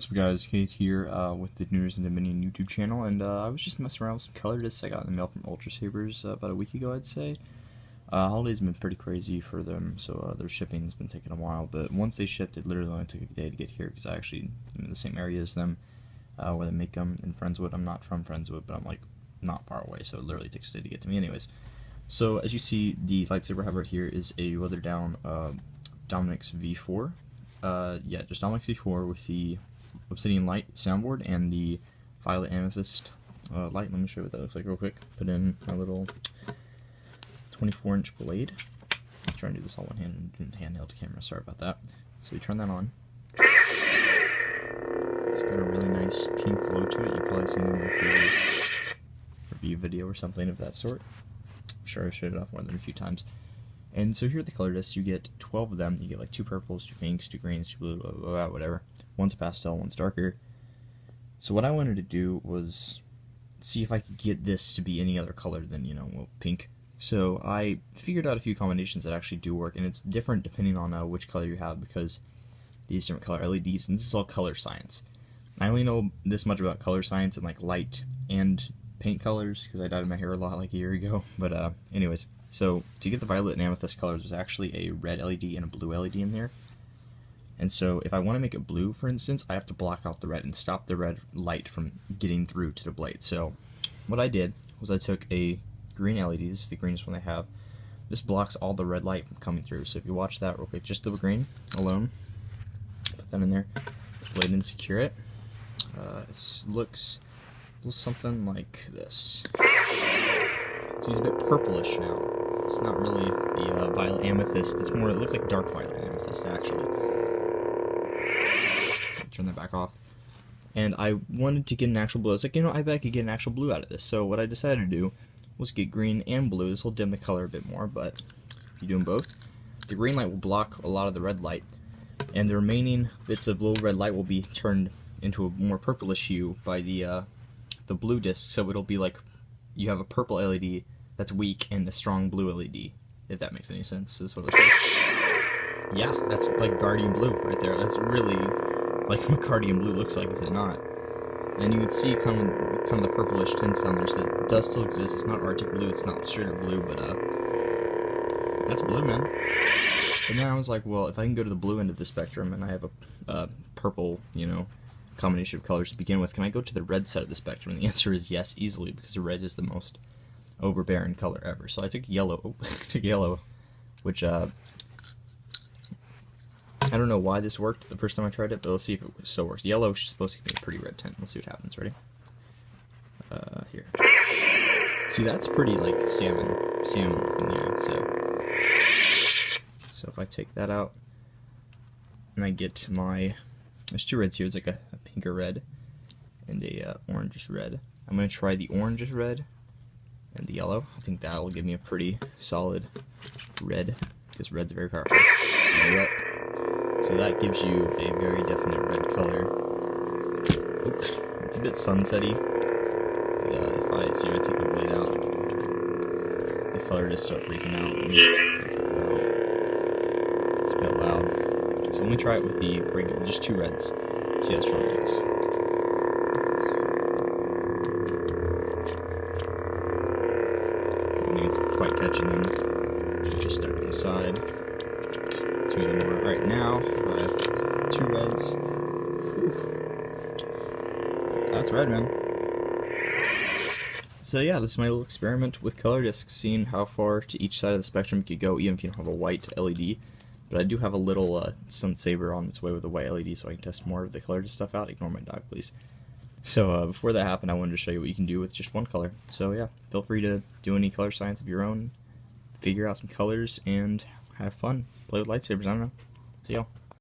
What's up guys, Kate here with the News and Dominion YouTube channel, and I was just messing around with some color discs I got in the mail from Ultrasabers about a week ago, I'd say. Holidays have been pretty crazy for them, so their shipping's been taking a while, but once they shipped, it literally only took a day to get here, because I actually am in the same area as them, where they make them in Friendswood. I'm not from Friendswood, but I'm like not far away, so it literally takes a day to get to me anyways. So as you see, the lightsaber I have right here is a weathered down Dominic's V4. Yeah, just Dominic's V4 with the Obsidian Light soundboard and the Violet Amethyst light. Let me show you what that looks like real quick. Put in my little 24-inch blade. I'm trying to do this all handheld camera, sorry about that. So we turn that on. It's got a really nice pink glow to it. You've probably seen it in my previous review video or something of that sort. I'm sure I showed it off more than a few times. And so here are the color discs. You get 12 of them. You get like 2 purples, 2 pinks, 2 greens, 2 blue, blah, blah, blah, whatever. One's pastel, one's darker. So what I wanted to do was see if I could get this to be any other color than, you know, well, pink. So I figured out a few combinations that actually do work, and it's different depending on which color you have, because these different color LEDs, and this is all color science. I only know this much about color science and like light and paint colors, because I dyed my hair a lot like a year ago, but anyways. So to get the violet and amethyst colors, there's actually a red LED and a blue LED in there. And so if I want to make it blue, for instance, I have to block out the red and stop the red light from getting through to the blade. So what I did was I took a green LED, this is the greenest one I have. This blocks all the red light from coming through. So if you watch that real quick, just the green alone, put that in there, blade and secure it. It looks a little something like this. So he's a bit purplish now. It's not really the violet amethyst. It's more, it looks like dark violet amethyst, actually. Turn that back off. And I wanted to get an actual blue. I was like, you know, I bet I could get an actual blue out of this. So what I decided to do was get green and blue. This will dim the color a bit more, but if you do them both, the green light will block a lot of the red light, and the remaining bits of little red light will be turned into a more purplish hue by the blue disc. So it'll be like you have a purple LED that's weak and a strong blue LED, if that makes any sense. This is what it looks like. Yeah, that's like Guardian Blue right there. That's really like what Guardian Blue looks like, is it not? And you can see kind of the purplish tints down there, so it does still exist. It's not Arctic Blue, it's not straight up blue, but that's blue, man. And then I was like, well, if I can go to the blue end of the spectrum, and I have a purple, you know, combination of colors to begin with, can I go to the red side of the spectrum? And the answer is yes, easily, because the red is the most overbearing color ever. So I took yellow, which I don't know why this worked the first time I tried it, but let's see if it still works. Yellow is supposed to give me a pretty red tint. Let's see what happens. Ready? Here. See, that's pretty like salmon looking, yeah. So if I take that out and I get my, there's 2 reds here. It's like a pinker red and a orangish red. I'm gonna try the orangish red and the yellow. I think that'll give me a pretty solid red, because red's very powerful. Yep. So that gives you a very definite red color. Oops, it's a bit sunsetty. If I take the blade out, the color just starts freaking out. It's a bit loud. So let me try it with the regular, just 2 reds. See how strong it is. It's quite catching them. Just stuck on the side. 2 more. Alright, now I have 2 reds. Whew. That's red, man. So yeah, this is my little experiment with color discs, seeing how far to each side of the spectrum you could go, even if you don't have a white LED. But I do have a little saber on its way with a white LED, so I can test more of the colored stuff out. Ignore my dog, please. So before that happened, I wanted to show you what you can do with just 1 color. So yeah, feel free to do any color science of your own, figure out some colors, and have fun. Play with lightsabers, I don't know. See y'all.